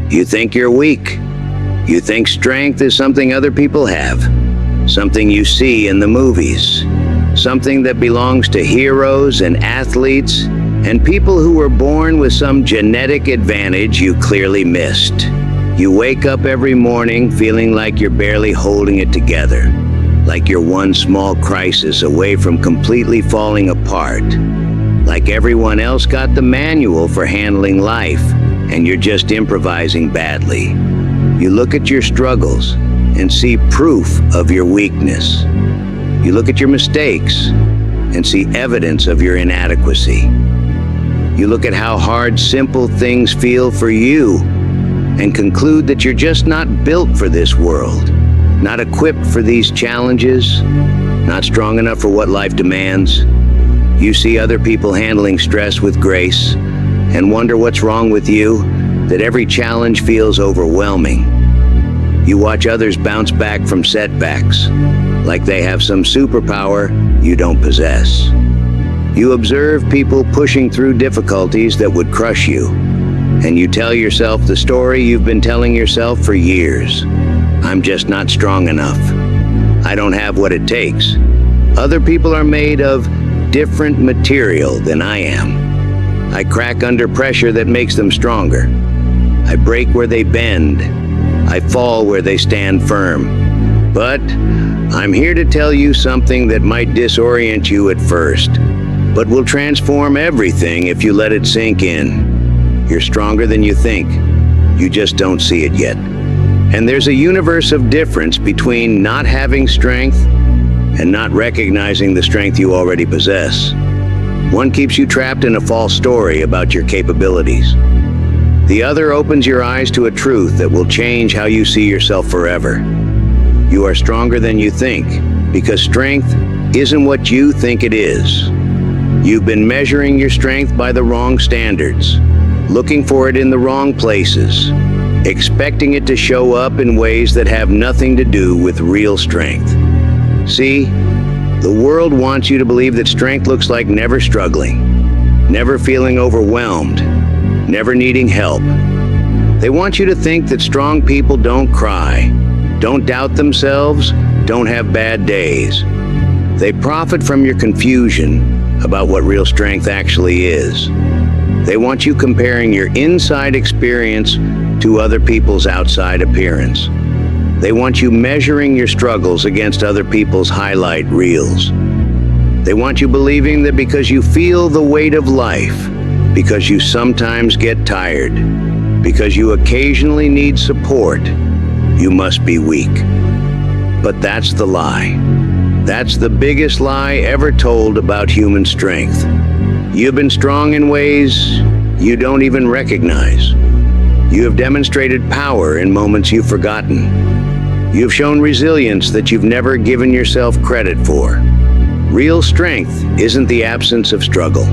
You think you're weak. You think strength is something other people have, something you see in the movies, something that belongs to heroes and athletes and people who were born with some genetic advantage you clearly missed. You wake up every morning feeling like you're barely holding it together, like you're one small crisis away from completely falling apart, like everyone else got the manual for handling life and you're just improvising badly. You look at your struggles and see proof of your weakness. You look at your mistakes and see evidence of your inadequacy. You look at how hard simple things feel for you and conclude that you're just not built for this world, not equipped for these challenges, not strong enough for what life demands. You see other people handling stress with grace and wonder what's wrong with you, that every challenge feels overwhelming. You watch others bounce back from setbacks, like they have some superpower you don't possess. You observe people pushing through difficulties that would crush you, and you tell yourself the story you've been telling yourself for years. I'm just not strong enough. I don't have what it takes. Other people are made of different material than I am. I crack under pressure that makes them stronger. I break where they bend. I fall where they stand firm. But I'm here to tell you something that might disorient you at first, but will transform everything if you let it sink in. You're stronger than you think. You just don't see it yet. And there's a universe of difference between not having strength and not recognizing the strength you already possess. One keeps you trapped in a false story about your capabilities. The other opens your eyes to a truth that will change how you see yourself forever. You are stronger than you think, because strength isn't what you think it is. You've been measuring your strength by the wrong standards, looking for it in the wrong places, expecting it to show up in ways that have nothing to do with real strength. See, the world wants you to believe that strength looks like never struggling, never feeling overwhelmed, never needing help. They want you to think that strong people don't cry, don't doubt themselves, don't have bad days. They profit from your confusion about what real strength actually is. They want you comparing your inside experience to other people's outside appearance. They want you measuring your struggles against other people's highlight reels. They want you believing that because you feel the weight of life, because you sometimes get tired, because you occasionally need support, you must be weak. But that's the lie. That's the biggest lie ever told about human strength. You've been strong in ways you don't even recognize. You have demonstrated power in moments you've forgotten. You've shown resilience that you've never given yourself credit for. Real strength isn't the absence of struggle.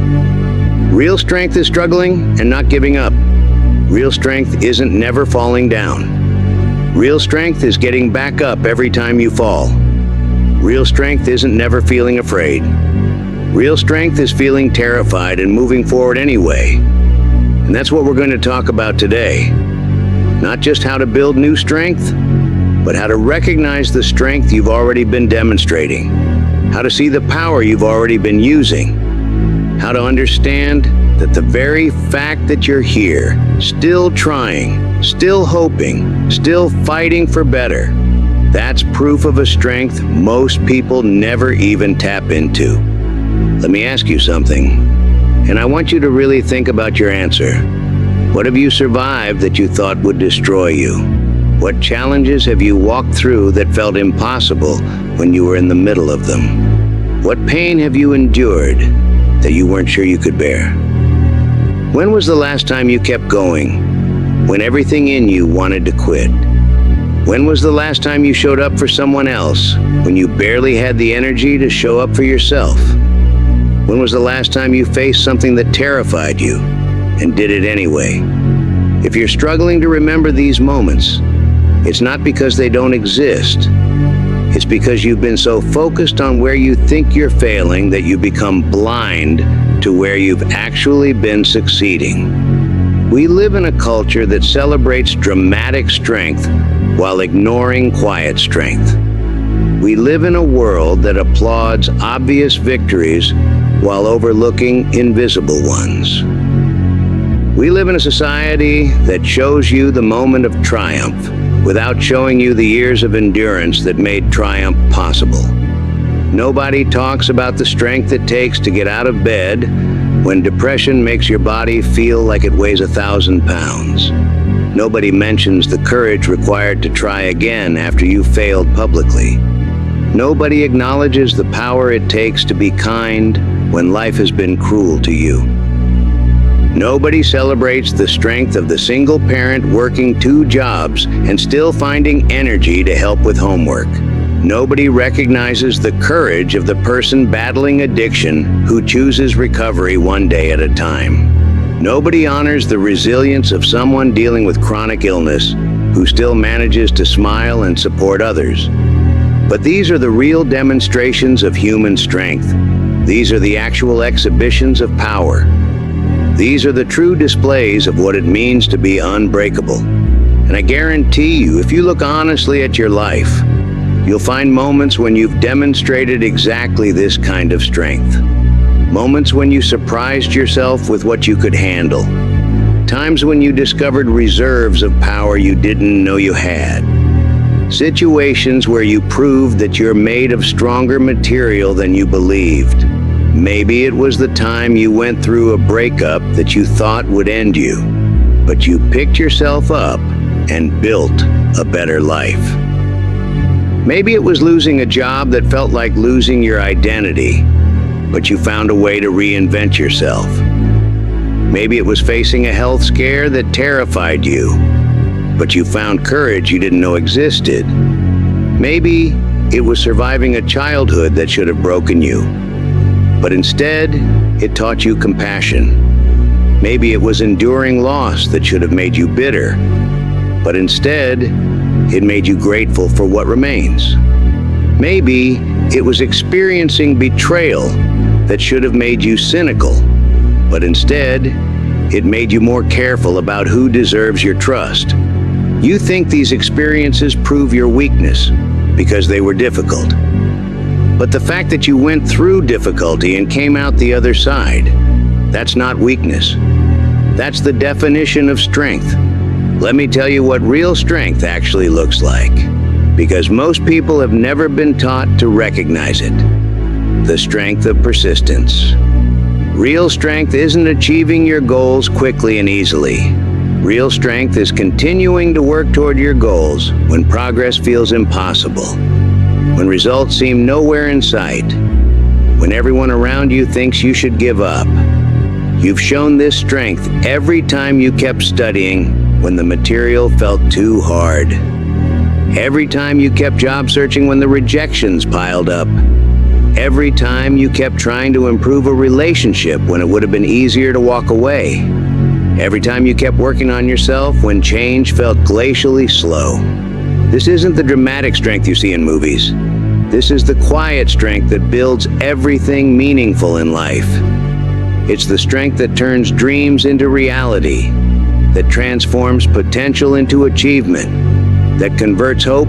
Real strength is struggling and not giving up. Real strength isn't never falling down. Real strength is getting back up every time you fall. Real strength isn't never feeling afraid. Real strength is feeling terrified and moving forward anyway. And that's what we're going to talk about today. Not just how to build new strength, but how to recognize the strength you've already been demonstrating. How to see the power you've already been using. How to understand that the very fact that you're here, still trying, still hoping, still fighting for better, that's proof of a strength most people never even tap into. Let me ask you something, and I want you to really think about your answer. What have you survived that you thought would destroy you? What challenges have you walked through that felt impossible when you were in the middle of them? What pain have you endured that you weren't sure you could bear? When was the last time you kept going when everything in you wanted to quit? When was the last time you showed up for someone else when you barely had the energy to show up for yourself? When was the last time you faced something that terrified you and did it anyway? If you're struggling to remember these moments, it's not because they don't exist. It's because you've been so focused on where you think you're failing that you become blind to where you've actually been succeeding. We live in a culture that celebrates dramatic strength while ignoring quiet strength. We live in a world that applauds obvious victories while overlooking invisible ones. We live in a society that shows you the moment of triumph without showing you the years of endurance that made triumph possible. Nobody talks about the strength it takes to get out of bed when depression makes your body feel like it weighs 1,000 pounds. Nobody mentions the courage required to try again after you failed publicly. Nobody acknowledges the power it takes to be kind when life has been cruel to you. Nobody celebrates the strength of the single parent working 2 jobs and still finding energy to help with homework. Nobody recognizes the courage of the person battling addiction who chooses recovery one day at a time. Nobody honors the resilience of someone dealing with chronic illness who still manages to smile and support others. But these are the real demonstrations of human strength. These are the actual exhibitions of power. These are the true displays of what it means to be unbreakable. And I guarantee you, if you look honestly at your life, you'll find moments when you've demonstrated exactly this kind of strength. Moments when you surprised yourself with what you could handle. Times when you discovered reserves of power you didn't know you had. Situations where you proved that you're made of stronger material than you believed. Maybe it was the time you went through a breakup that you thought would end you, but you picked yourself up and built a better life. Maybe it was losing a job that felt like losing your identity, but you found a way to reinvent yourself. Maybe it was facing a health scare that terrified you, but you found courage you didn't know existed. Maybe it was surviving a childhood that should have broken you, but instead, it taught you compassion. Maybe it was enduring loss that should have made you bitter, but instead, it made you grateful for what remains. Maybe it was experiencing betrayal that should have made you cynical, but instead, it made you more careful about who deserves your trust. You think these experiences prove your weakness because they were difficult. But the fact that you went through difficulty and came out the other side, that's not weakness. That's the definition of strength. Let me tell you what real strength actually looks like, because most people have never been taught to recognize it. The strength of persistence. Real strength isn't achieving your goals quickly and easily. Real strength is continuing to work toward your goals when progress feels impossible, when results seem nowhere in sight, when everyone around you thinks you should give up. You've shown this strength every time you kept studying when the material felt too hard. Every time you kept job searching when the rejections piled up. Every time you kept trying to improve a relationship when it would have been easier to walk away. Every time you kept working on yourself when change felt glacially slow. This isn't the dramatic strength you see in movies. This is the quiet strength that builds everything meaningful in life. It's the strength that turns dreams into reality, that transforms potential into achievement, that converts hope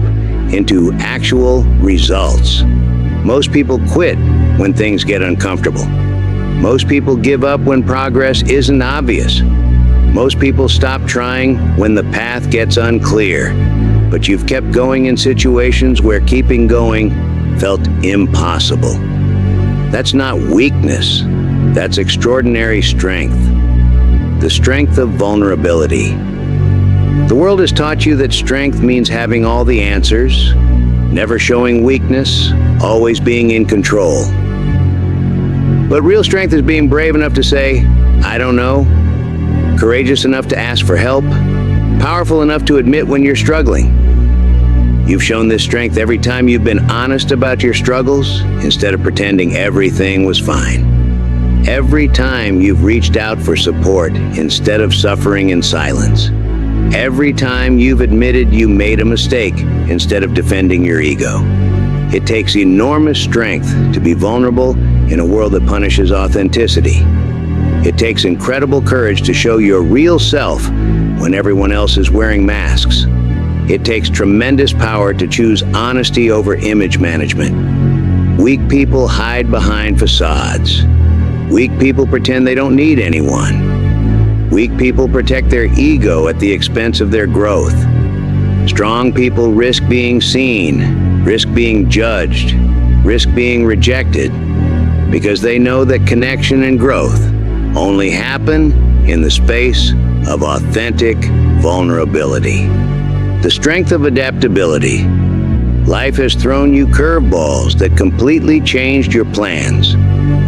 into actual results. Most people quit when things get uncomfortable. Most people give up when progress isn't obvious. Most people stop trying when the path gets unclear. But you've kept going in situations where keeping going felt impossible. That's not weakness. That's extraordinary strength. The strength of vulnerability. The world has taught you that strength means having all the answers, never showing weakness, always being in control. But real strength is being brave enough to say, I don't know, courageous enough to ask for help, powerful enough to admit when you're struggling. You've shown this strength every time you've been honest about your struggles instead of pretending everything was fine. Every time you've reached out for support instead of suffering in silence. Every time you've admitted you made a mistake instead of defending your ego. It takes enormous strength to be vulnerable in a world that punishes authenticity. It takes incredible courage to show your real self when everyone else is wearing masks. It takes tremendous power to choose honesty over image management. Weak people hide behind facades. Weak people pretend they don't need anyone. Weak people protect their ego at the expense of their growth. Strong people risk being seen, risk being judged, risk being rejected, because they know that connection and growth only happen in the space of authentic vulnerability. The strength of adaptability. Life has thrown you curveballs that completely changed your plans,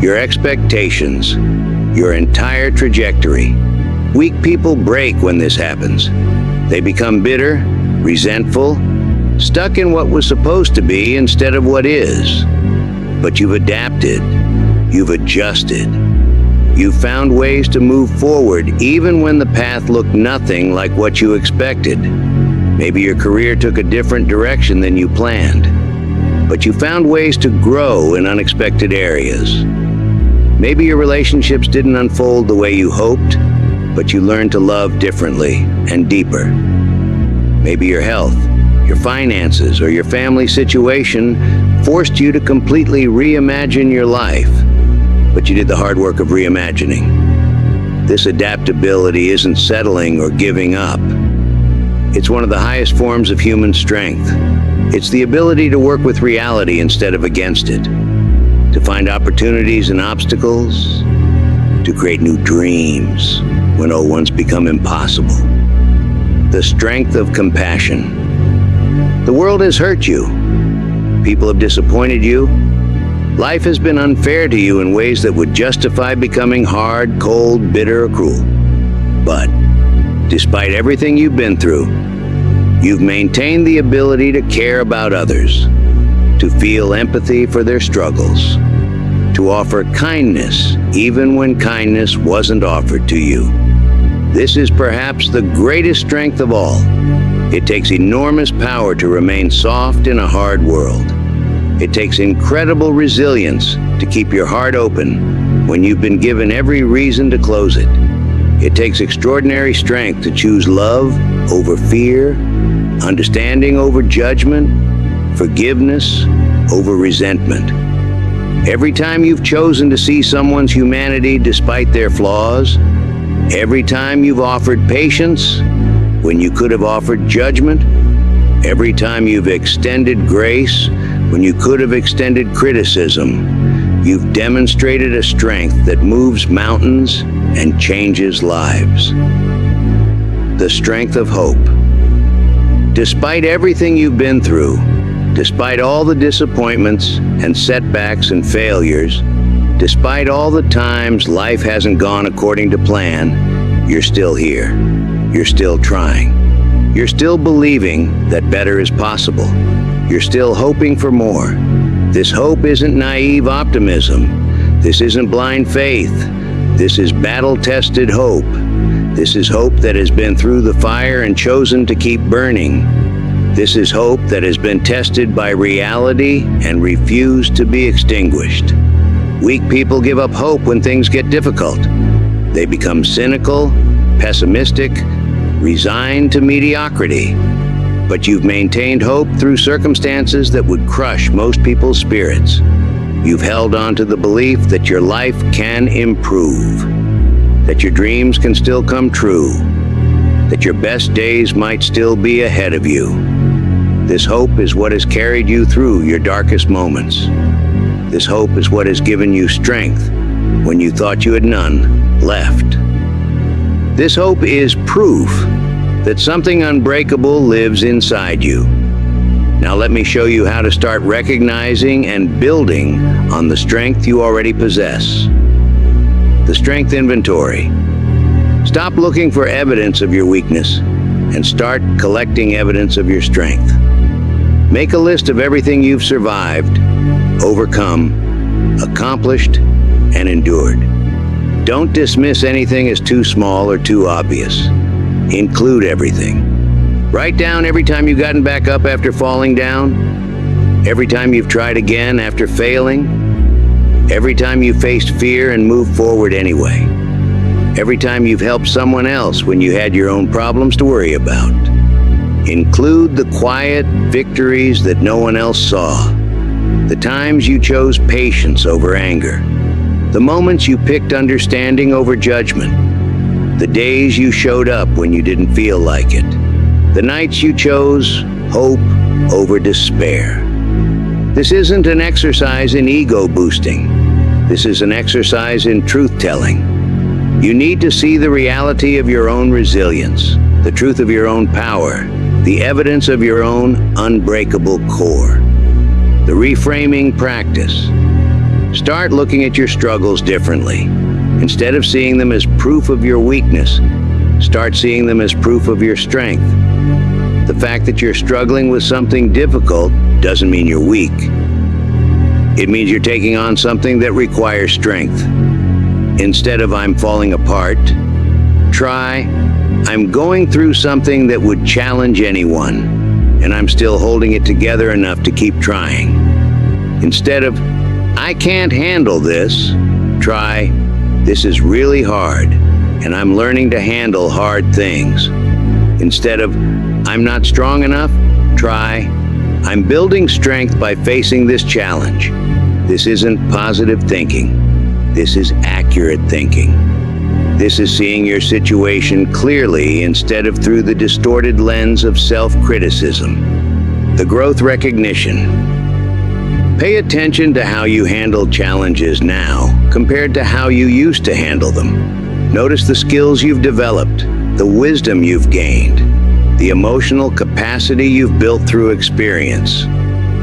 your expectations, your entire trajectory. Weak people break when this happens. They become bitter, resentful, stuck in what was supposed to be instead of what is. But you've adapted, you've adjusted, you've found ways to move forward even when the path looked nothing like what you expected. Maybe your career took a different direction than you planned, but you found ways to grow in unexpected areas. Maybe your relationships didn't unfold the way you hoped, but you learned to love differently and deeper. Maybe your health, your finances, or your family situation forced you to completely reimagine your life, but you did the hard work of reimagining. This adaptability isn't settling or giving up. It's one of the highest forms of human strength. It's the ability to work with reality instead of against it, to find opportunities and obstacles, to create new dreams when old ones become impossible. The strength of compassion. The world has hurt you. People have disappointed you. Life has been unfair to you in ways that would justify becoming hard, cold, bitter, or cruel. But despite everything you've been through, you've maintained the ability to care about others, to feel empathy for their struggles, to offer kindness even when kindness wasn't offered to you. This is perhaps the greatest strength of all. It takes enormous power to remain soft in a hard world. It takes incredible resilience to keep your heart open when you've been given every reason to close it. It takes extraordinary strength to choose love over fear, understanding over judgment, forgiveness over resentment. Every time you've chosen to see someone's humanity despite their flaws, every time you've offered patience when you could have offered judgment, every time you've extended grace when you could have extended criticism, you've demonstrated a strength that moves mountains and changes lives. The strength of hope. Despite everything you've been through, despite all the disappointments and setbacks and failures, despite all the times life hasn't gone according to plan, you're still here. You're still trying. You're still believing that better is possible. You're still hoping for more. This hope isn't naive optimism. This isn't blind faith. This is battle-tested hope. This is hope that has been through the fire and chosen to keep burning. This is hope that has been tested by reality and refused to be extinguished. Weak people give up hope when things get difficult. They become cynical, pessimistic, resigned to mediocrity. But you've maintained hope through circumstances that would crush most people's spirits. You've held on to the belief that your life can improve, that your dreams can still come true, that your best days might still be ahead of you. This hope is what has carried you through your darkest moments. This hope is what has given you strength when you thought you had none left. This hope is proof that something unbreakable lives inside you. Now let me show you how to start recognizing and building on the strength you already possess. The strength inventory. Stop looking for evidence of your weakness and start collecting evidence of your strength. Make a list of everything you've survived, overcome, accomplished, and endured. Don't dismiss anything as too small or too obvious. Include everything. Write down every time you've gotten back up after falling down, every time you've tried again after failing, every time you faced fear and moved forward anyway. Every time you've helped someone else when you had your own problems to worry about. Include the quiet victories that no one else saw. The times you chose patience over anger. The moments you picked understanding over judgment. The days you showed up when you didn't feel like it. The nights you chose hope over despair. This isn't an exercise in ego boosting. This is an exercise in truth-telling. You need to see the reality of your own resilience, the truth of your own power, the evidence of your own unbreakable core. The reframing practice. Start looking at your struggles differently. Instead of seeing them as proof of your weakness, start seeing them as proof of your strength. The fact that you're struggling with something difficult doesn't mean you're weak. It means you're taking on something that requires strength. Instead of "I'm falling apart," try "I'm going through something that would challenge anyone, and I'm still holding it together enough to keep trying." Instead of "I can't handle this," try "This is really hard, and I'm learning to handle hard things." Instead of "I'm not strong enough," try "I'm building strength by facing this challenge." This isn't positive thinking. This is accurate thinking. This is seeing your situation clearly instead of through the distorted lens of self-criticism. The growth recognition. Pay attention to how you handle challenges now compared to how you used to handle them. Notice the skills you've developed, the wisdom you've gained, the emotional capacity you've built through experience.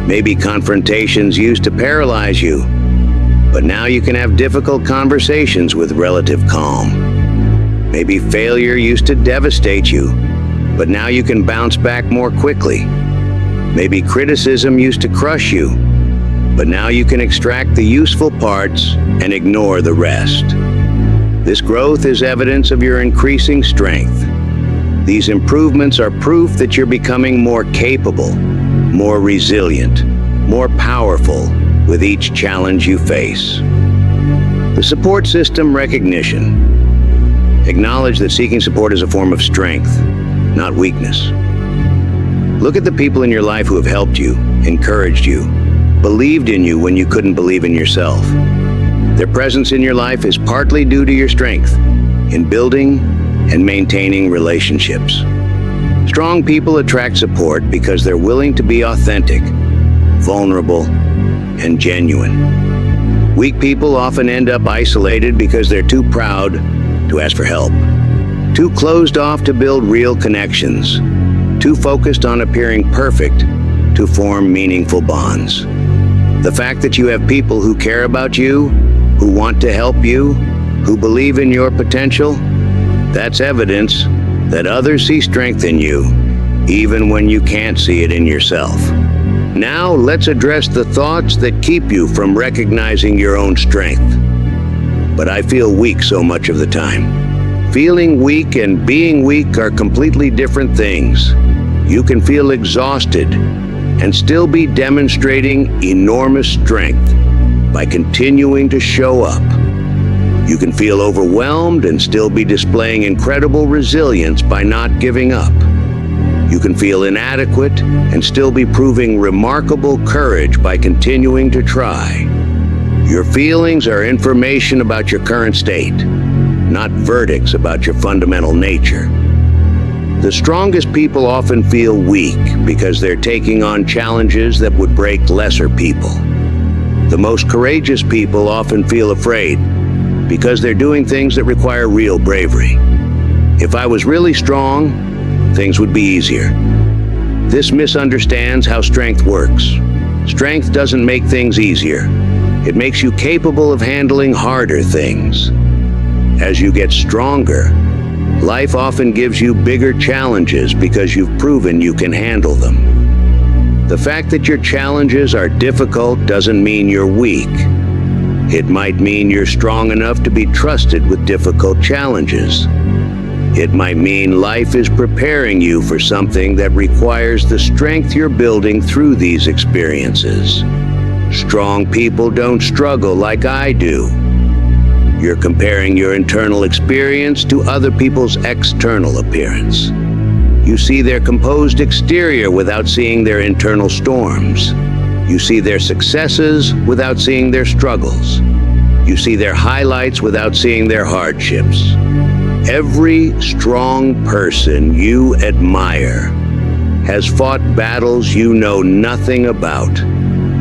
Maybe confrontations used to paralyze you, but now you can have difficult conversations with relative calm. Maybe failure used to devastate you, but now you can bounce back more quickly. Maybe criticism used to crush you, but now you can extract the useful parts and ignore the rest. This growth is evidence of your increasing strength. These improvements are proof that you're becoming more capable, more resilient, more powerful with each challenge you face. The support system recognition. Acknowledge that seeking support is a form of strength, not weakness. Look at the people in your life who have helped you, encouraged you, believed in you when you couldn't believe in yourself. Their presence in your life is partly due to your strength in building and maintaining relationships. Strong people attract support because they're willing to be authentic, vulnerable, and genuine. Weak people often end up isolated because they're too proud to ask for help, too closed off to build real connections, too focused on appearing perfect to form meaningful bonds. The fact that you have people who care about you, who want to help you, who believe in your potential, that's evidence that others see strength in you, even when you can't see it in yourself. Now, let's address the thoughts that keep you from recognizing your own strength. But I feel weak so much of the time. Feeling weak and being weak are completely different things. You can feel exhausted and still be demonstrating enormous strength by continuing to show up. You can feel overwhelmed and still be displaying incredible resilience by not giving up. You can feel inadequate and still be proving remarkable courage by continuing to try. Your feelings are information about your current state, not verdicts about your fundamental nature. The strongest people often feel weak because they're taking on challenges that would break lesser people. The most courageous people often feel afraid because they're doing things that require real bravery. If I was really strong, things would be easier. This misunderstands how strength works. Strength doesn't make things easier. It makes you capable of handling harder things. As you get stronger, life often gives you bigger challenges because you've proven you can handle them. The fact that your challenges are difficult doesn't mean you're weak. It might mean you're strong enough to be trusted with difficult challenges. It might mean life is preparing you for something that requires the strength you're building through these experiences. Strong people don't struggle like I do. You're comparing your internal experience to other people's external appearance. You see their composed exterior without seeing their internal storms. You see their successes without seeing their struggles. You see their highlights without seeing their hardships. Every strong person you admire has fought battles you know nothing about.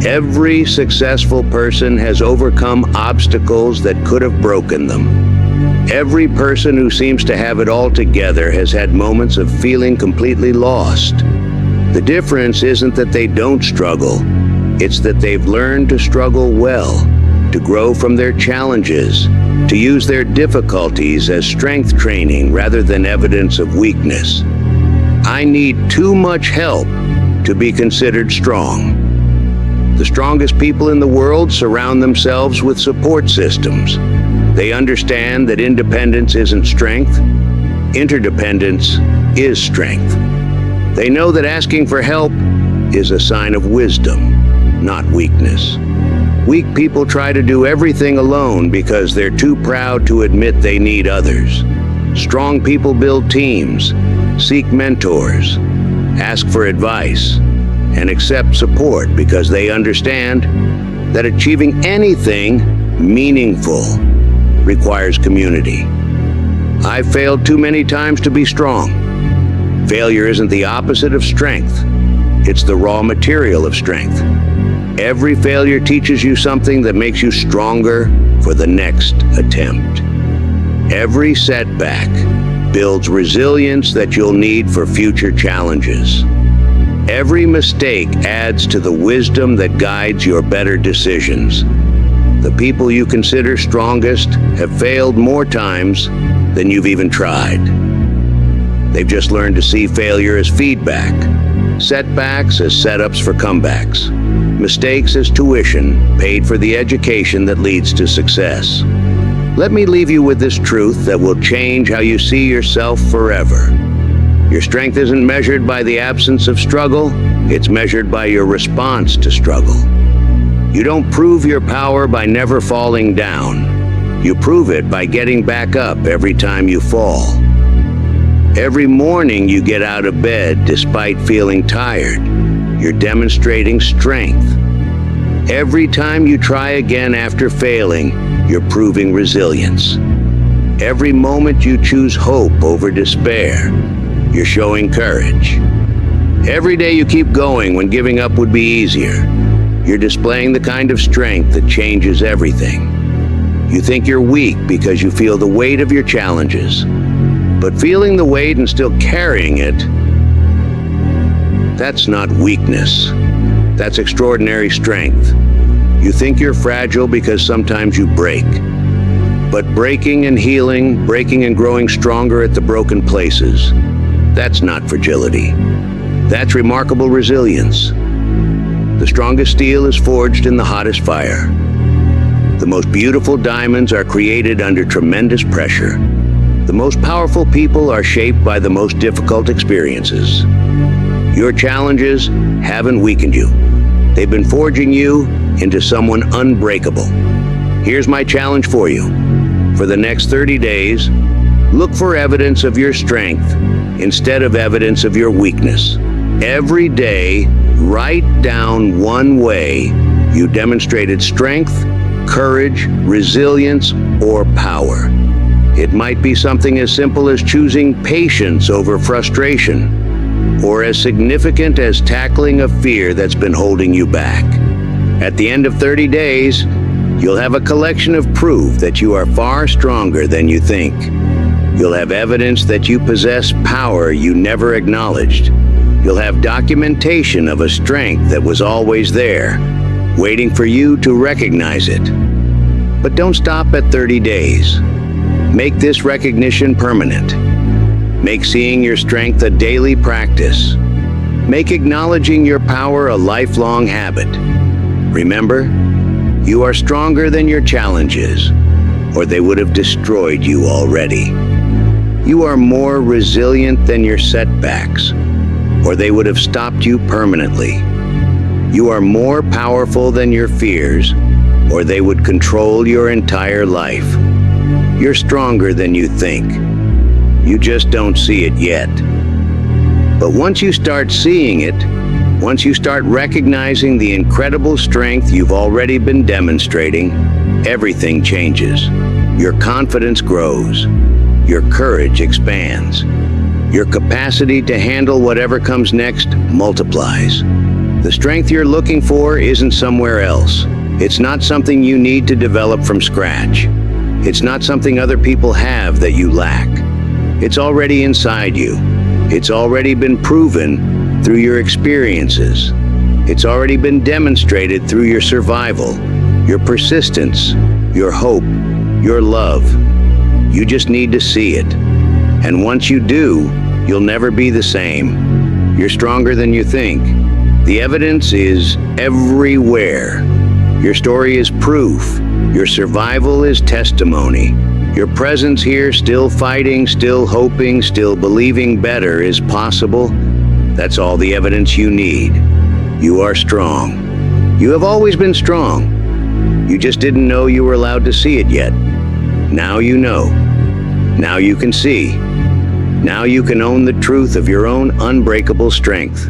Every successful person has overcome obstacles that could have broken them. Every person who seems to have it all together has had moments of feeling completely lost. The difference isn't that they don't struggle, it's that they've learned to struggle well, to grow from their challenges, to use their difficulties as strength training rather than evidence of weakness. I need too much help to be considered strong. The strongest people in the world surround themselves with support systems. They understand that independence isn't strength. Interdependence is strength. They know that asking for help is a sign of wisdom, not weakness. Weak people try to do everything alone because they're too proud to admit they need others. Strong people build teams, seek mentors, ask for advice, and accept support because they understand that achieving anything meaningful requires community. I've failed too many times to be strong. Failure isn't the opposite of strength. It's the raw material of strength. Every failure teaches you something that makes you stronger for the next attempt. Every setback builds resilience that you'll need for future challenges. Every mistake adds to the wisdom that guides your better decisions. The people you consider strongest have failed more times than you've even tried. They've just learned to see failure as feedback, setbacks as setups for comebacks, mistakes as tuition paid for the education that leads to success. Let me leave you with this truth that will change how you see yourself forever. Your strength isn't measured by the absence of struggle, it's measured by your response to struggle. You don't prove your power by never falling down. You prove it by getting back up every time you fall. Every morning you get out of bed despite feeling tired, you're demonstrating strength. Every time you try again after failing, you're proving resilience. Every moment you choose hope over despair, you're showing courage. Every day you keep going when giving up would be easier, you're displaying the kind of strength that changes everything. You think you're weak because you feel the weight of your challenges, but feeling the weight and still carrying it, that's not weakness. That's extraordinary strength. You think you're fragile because sometimes you break. But breaking and healing, breaking and growing stronger at the broken places, that's not fragility. That's remarkable resilience. The strongest steel is forged in the hottest fire. The most beautiful diamonds are created under tremendous pressure. The most powerful people are shaped by the most difficult experiences. Your challenges haven't weakened you. They've been forging you into someone unbreakable. Here's my challenge for you. For the next 30 days, look for evidence of your strength instead of evidence of your weakness. Every day, write down one way you demonstrated strength, courage, resilience, or power. It might be something as simple as choosing patience over frustration, or as significant as tackling a fear that's been holding you back. At the end of 30 days, you'll have a collection of proof that you are far stronger than you think. You'll have evidence that you possess power you never acknowledged. You'll have documentation of a strength that was always there, waiting for you to recognize it. But don't stop at 30 days. Make this recognition permanent. Make seeing your strength a daily practice. Make acknowledging your power a lifelong habit. Remember, you are stronger than your challenges, or they would have destroyed you already. You are more resilient than your setbacks, or they would have stopped you permanently. You are more powerful than your fears, or they would control your entire life. You're stronger than you think. You just don't see it yet. But once you start seeing it, once you start recognizing the incredible strength you've already been demonstrating, everything changes. Your confidence grows. Your courage expands. Your capacity to handle whatever comes next multiplies. The strength you're looking for isn't somewhere else. It's not something you need to develop from scratch. It's not something other people have that you lack. It's already inside you. It's already been proven through your experiences. It's already been demonstrated through your survival, your persistence, your hope, your love. You just need to see it. And once you do, you'll never be the same. You're stronger than you think. The evidence is everywhere. Your story is proof. Your survival is testimony. Your presence here, still fighting, still hoping, still believing better is possible. That's all the evidence you need. You are strong. You have always been strong. You just didn't know you were allowed to see it yet. Now you know. Now you can see. Now you can own the truth of your own unbreakable strength.